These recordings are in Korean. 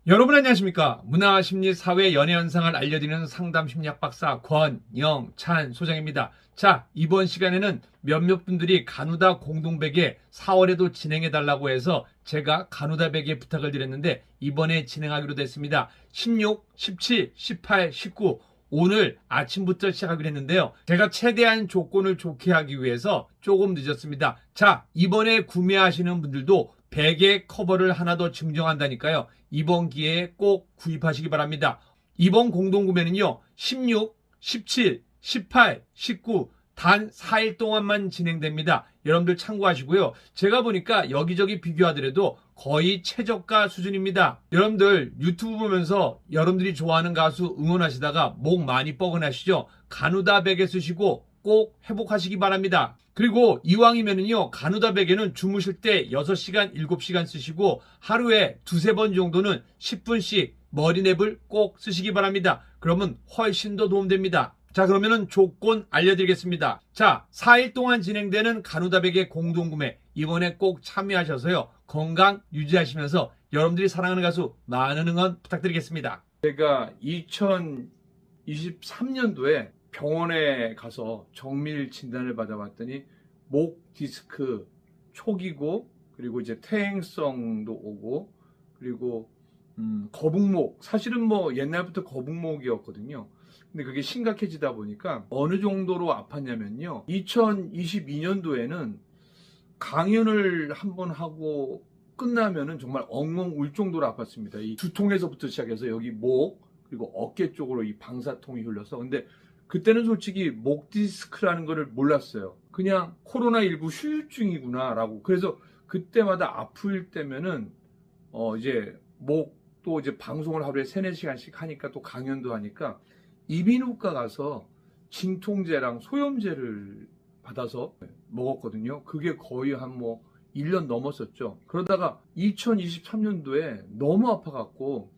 여러분 안녕하십니까? 문화, 심리, 사회, 연애 현상을 알려드리는 상담 심리학 박사 권영찬 소장입니다. 자, 이번 시간에는 몇몇 분들이 가누다 공동백에 4월에도 진행해달라고 해서 제가 가누다 백에 부탁을 드렸는데 이번에 진행하기로 됐습니다. 16, 17, 18, 19 오늘 아침부터 시작하기로 했는데요. 제가 최대한 조건을 좋게 하기 위해서 조금 늦었습니다. 자, 이번에 구매하시는 분들도 베개 커버를 하나 더 증정한다니까요. 이번 기회에 꼭 구입하시기 바랍니다. 이번 공동구매는요. 16, 17, 18, 19 단 4일 동안만 진행됩니다. 여러분들 참고하시고요. 제가 보니까 여기저기 비교하더라도 거의 최저가 수준입니다. 여러분들 유튜브 보면서 여러분들이 좋아하는 가수 응원하시다가 목 많이 뻐근하시죠? 가누다 베개 쓰시고 꼭 회복하시기 바랍니다. 그리고 이왕이면은요, 가누다 베개는 주무실 때 6시간, 7시간 쓰시고 하루에 두세 번 정도는 10분씩 머리냅을 꼭 쓰시기 바랍니다. 그러면 훨씬 더 도움됩니다. 자, 그러면은 조건 알려드리겠습니다. 자, 4일 동안 진행되는 가누다 베개 공동구매 이번에 꼭 참여하셔서요, 건강 유지하시면서 여러분들이 사랑하는 가수 많은 응원 부탁드리겠습니다. 제가 2023년도에 병원에 가서 정밀 진단을 받아봤더니 목 디스크 초기고, 그리고 이제 퇴행성도 오고, 그리고 거북목, 사실은 뭐 옛날부터 거북목이었거든요. 근데 그게 심각해지다 보니까 어느 정도로 아팠냐면요, 2022년도에는 강연을 한번 하고 끝나면은 정말 엉엉 울 정도로 아팠습니다. 이 두통에서부터 시작해서 여기 목, 그리고 어깨 쪽으로 이 방사통이 흘러서. 근데 그때는 솔직히 목 디스크라는 거를 몰랐어요. 그냥 코로나19 후유증이구나라고. 그래서 그때마다 아플 때면은 이제 목도 이제 방송을 하루에 3-4시간씩 하니까 또 강연도 하니까 이비인후과 가서 진통제랑 소염제를 받아서 먹었거든요. 그게 거의 한 1년 넘었었죠. 그러다가 2023년도에 너무 아파갖고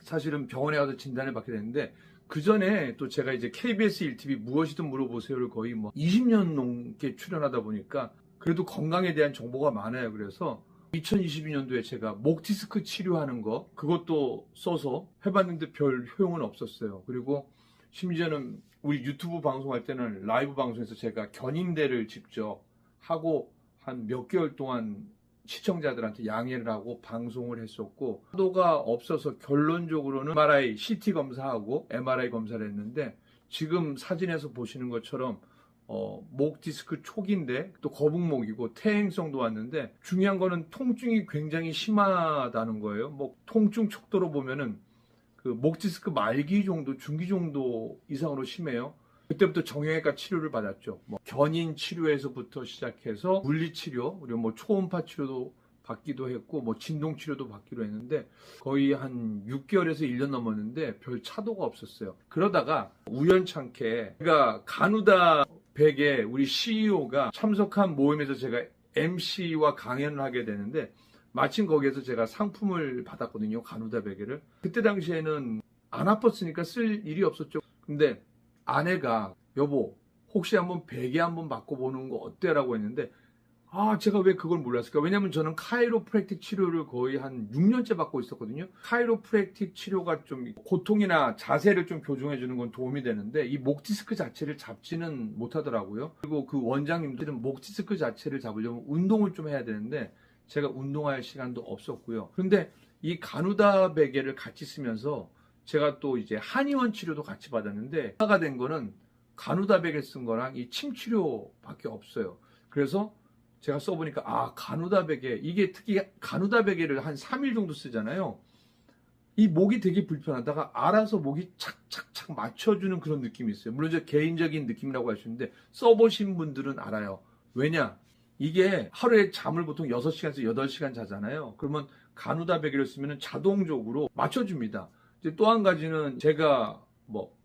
사실은 병원에 가서 진단을 받게 됐는데, 그 전에 또 제가 이제 KBS 1TV 무엇이든 물어보세요를 거의 20년 넘게 출연하다 보니까 그래도 건강에 대한 정보가 많아요. 그래서 2022년도에 제가 목 디스크 치료하는 거 그것도 써서 해봤는데 별 효용은 없었어요. 그리고 심지어는 우리 유튜브 방송할 때는 라이브 방송에서 제가 견인대를 직접 하고 한 몇 개월 동안 시청자들한테 양해를 하고 방송을 했었고, 파도가 없어서 결론적으로는 MRI, CT 검사하고 MRI 검사를 했는데, 지금 사진에서 보시는 것처럼 목 디스크 초기인데 또 거북목이고 퇴행성도 왔는데, 중요한 거는 통증이 굉장히 심하다는 거예요. 뭐 통증 척도로 보면은 그 목 디스크 말기 정도, 중기 정도 이상으로 심해요. 그때부터 정형외과 치료를 받았죠. 견인 치료에서부터 시작해서 물리 치료, 그리고 초음파 치료도 받기도 했고, 진동 치료도 받기로 했는데 거의 한 6개월에서 1년 넘었는데 별 차도가 없었어요. 그러다가 우연찮게 제가 가누다 백에 우리 CEO가 참석한 모임에서 제가 MC와 강연을 하게 되는데, 마침 거기에서 제가 상품을 받았거든요. 가누다 베개를. 그때 당시에는 안 아팠으니까 쓸 일이 없었죠. 근데 아내가 여보 혹시 한번 베개 한번 바꿔보는 거 어때? 라고 했는데, 제가 왜 그걸 몰랐을까? 왜냐면 저는 카이로프랙틱 치료를 거의 한 6년째 받고 있었거든요. 카이로프랙틱 치료가 좀 고통이나 자세를 좀 교정해 주는 건 도움이 되는데 이 목 디스크 자체를 잡지는 못하더라고요. 그리고 그 원장님들은 목 디스크 자체를 잡으려면 운동을 좀 해야 되는데 제가 운동할 시간도 없었고요. 그런데 이 가누다 베개를 같이 쓰면서 제가 또 이제 한의원 치료도 같이 받았는데, 하나가 된 거는 가누다 베개 쓴 거랑 이 침 치료밖에 없어요. 그래서 제가 써보니까 가누다 베개, 이게 특히 가누다 베개를 한 3일 정도 쓰잖아요. 이 목이 되게 불편하다가 알아서 목이 착착착 맞춰주는 그런 느낌이 있어요. 물론 저 개인적인 느낌이라고 할 수 있는데 써보신 분들은 알아요. 왜냐? 이게 하루에 잠을 보통 6시간에서 8시간 자잖아요. 그러면 가누다 베개를 쓰면 자동적으로 맞춰줍니다. 이제 또 한 가지는 제가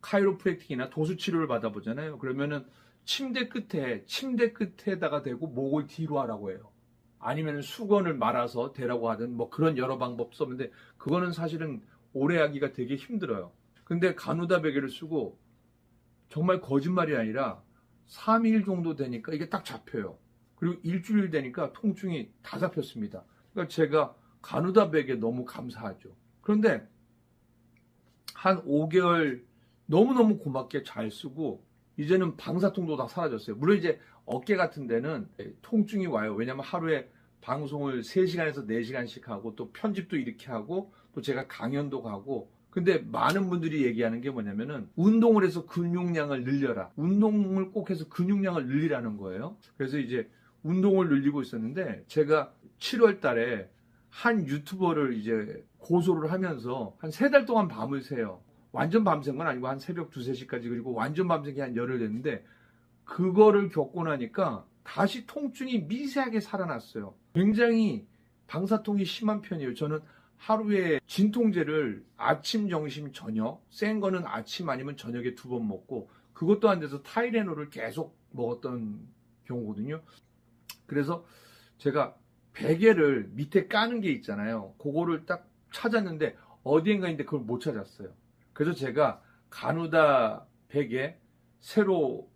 카이로프랙틱이나 도수 치료를 받아보잖아요. 그러면은 침대 끝에다가 대고 목을 뒤로 하라고 해요. 아니면 수건을 말아서 대라고 하든 그런 여러 방법 썼는데, 그거는 사실은 오래 하기가 되게 힘들어요. 근데 가누다 베개를 쓰고 정말 거짓말이 아니라 3일 정도 되니까 이게 딱 잡혀요. 그리고 일주일 되니까 통증이 다 잡혔습니다. 그러니까 제가 가누다 베개 너무 감사하죠. 그런데 한 5개월 너무너무 고맙게 잘 쓰고 이제는 방사통도 다 사라졌어요. 물론 이제 어깨 같은 데는 통증이 와요. 왜냐면 하루에 방송을 3시간에서 4시간씩 하고 또 편집도 이렇게 하고 또 제가 강연도 가고. 근데 많은 분들이 얘기하는 게 뭐냐면은 운동을 해서 근육량을 늘려라. 운동을 꼭 해서 근육량을 늘리라는 거예요. 그래서 이제 운동을 늘리고 있었는데 제가 7월 달에 한 유튜버를 이제 고소를 하면서 한 3달 동안 밤을 새요. 완전 밤샌 건 아니고 한 새벽 2, 3시까지 그리고 완전 밤샌 게 한 열흘 됐는데 그거를 겪고 나니까 다시 통증이 미세하게 살아났어요. 굉장히 방사통이 심한 편이에요. 저는 하루에 진통제를 아침, 점심, 저녁, 센 거는 아침 아니면 저녁에 2번 먹고 그것도 안 돼서 타이레놀을 계속 먹었던 경우거든요. 그래서 제가 베개를 밑에 까는 게 있잖아요. 그거를 딱 찾았는데 어디엔가인데 그걸 못 찾았어요. 그래서 제가 가누다 베개 새로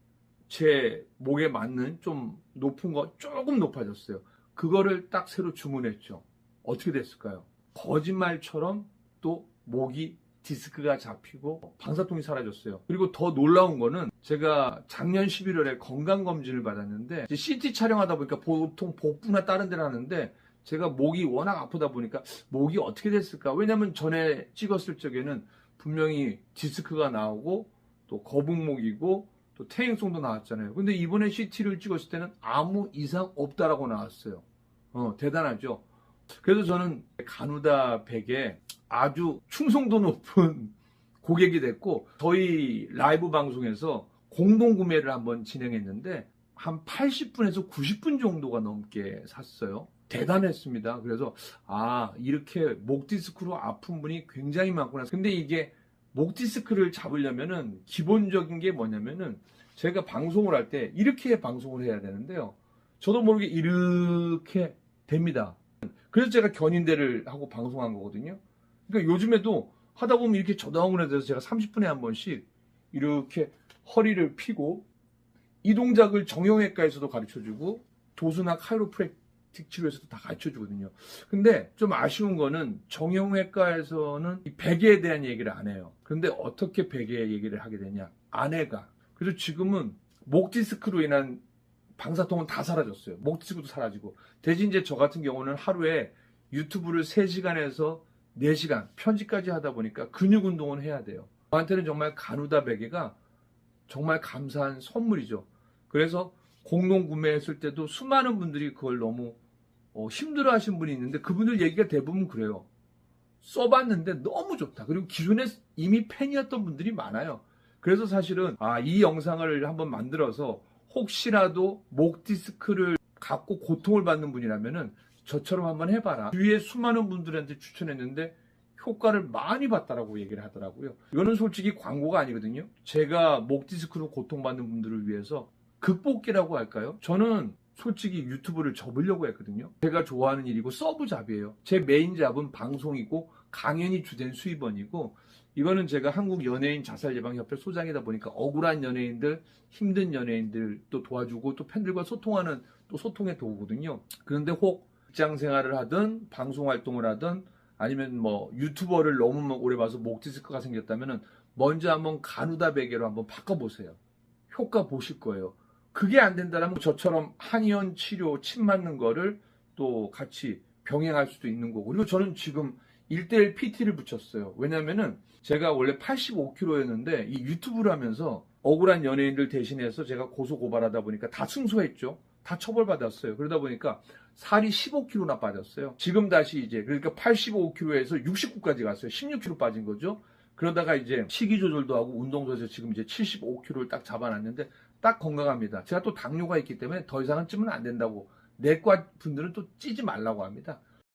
제 목에 맞는 좀 높은 거 조금 높아졌어요. 그거를 딱 새로 주문했죠. 어떻게 됐을까요? 거짓말처럼 또 목이 디스크가 잡히고 방사통이 사라졌어요. 그리고 더 놀라운 거는 제가 작년 11월에 건강검진을 받았는데 CT 촬영하다 보니까 보통 복부나 다른 데를 하는데 제가 목이 워낙 아프다 보니까 목이 어떻게 됐을까? 왜냐면 전에 찍었을 적에는 분명히 디스크가 나오고 또 거북목이고 또 퇴행성도 나왔잖아요. 근데 이번에 CT를 찍었을 때는 아무 이상 없다라고 나왔어요. 대단하죠. 그래서 저는 가누다 베개에 아주 충성도 높은 고객이 됐고 저희 라이브 방송에서 공동 구매를 한번 진행했는데 한 80분에서 90분 정도가 넘게 샀어요. 대단했습니다. 그래서 이렇게 목 디스크로 아픈 분이 굉장히 많구나. 근데 이게 목 디스크를 잡으려면은 기본적인 게 뭐냐면은 제가 방송을 할 때 이렇게 방송을 해야 되는데요. 저도 모르게 이렇게 됩니다. 그래서 제가 견인대를 하고 방송한 거거든요. 그러니까 요즘에도 하다 보면 이렇게 저당을 해서 제가 30분에 한 번씩 이렇게 허리를 펴고 이 동작을 정형외과에서도 가르쳐주고 도수나 카이로프랙틱 치료에서도 다 가르쳐주거든요. 근데 좀 아쉬운 거는 정형외과에서는 이 베개에 대한 얘기를 안 해요. 그런데 어떻게 베개 얘기를 하게 되냐? 아내가. 그래서 지금은 목 디스크로 인한 방사통은 다 사라졌어요. 목 디스크도 사라지고. 대신 이제 저 같은 경우는 하루에 유튜브를 3시간에서 4시간 편집까지 하다 보니까 근육 운동은 해야 돼요. 저한테는 정말 가누다 베개가 정말 감사한 선물이죠. 그래서 공동 구매했을 때도 수많은 분들이 그걸 너무 힘들어 하신 분이 있는데 그분들 얘기가 대부분 그래요. 써봤는데 너무 좋다. 그리고 기존에 이미 팬이었던 분들이 많아요. 그래서 사실은 이 영상을 한번 만들어서 혹시라도 목 디스크를 갖고 고통을 받는 분이라면은 저처럼 한번 해봐라. 주위에 수많은 분들한테 추천했는데 효과를 많이 봤다라고 얘기를 하더라고요. 이거는 솔직히 광고가 아니거든요. 제가 목 디스크로 고통받는 분들을 위해서 극복기라고 할까요? 저는 솔직히 유튜브를 접으려고 했거든요. 제가 좋아하는 일이고 서브 잡이에요. 제 메인 잡은 방송이고 강연이 주된 수입원이고 이거는 제가 한국연예인자살예방협회 소장이다 보니까 억울한 연예인들, 힘든 연예인들 또 도와주고 또 팬들과 소통하는 또 소통의 도구거든요. 그런데 혹 직장 생활을 하든 방송 활동을 하든 아니면 뭐 유튜버를 너무 오래 봐서 목 디스크가 생겼다면은 먼저 한번 가누다 베개로 한번 바꿔보세요. 효과 보실 거예요. 그게 안 된다면 저처럼 한의원 치료, 침 맞는 거를 또 같이 병행할 수도 있는 거고. 그리고 저는 지금 1:1 PT를 붙였어요. 왜냐면은 제가 원래 85kg였는데 이 유튜브를 하면서 억울한 연예인들 대신해서 제가 고소 고발하다 보니까 다 승소했죠. 다 처벌받았어요. 그러다 보니까 살이 15kg나 빠졌어요. 지금 다시 이제 그러니까 85kg에서 69까지 갔어요. 16kg 빠진 거죠. 그러다가 이제 식이 조절도 하고 운동도 해서 지금 이제 75kg를 딱 잡아놨는데 딱 건강합니다. 제가 또 당뇨가 있기 때문에 더 이상은 찌면 안 된다고 내과 분들은 또 찌지 말라고 합니다.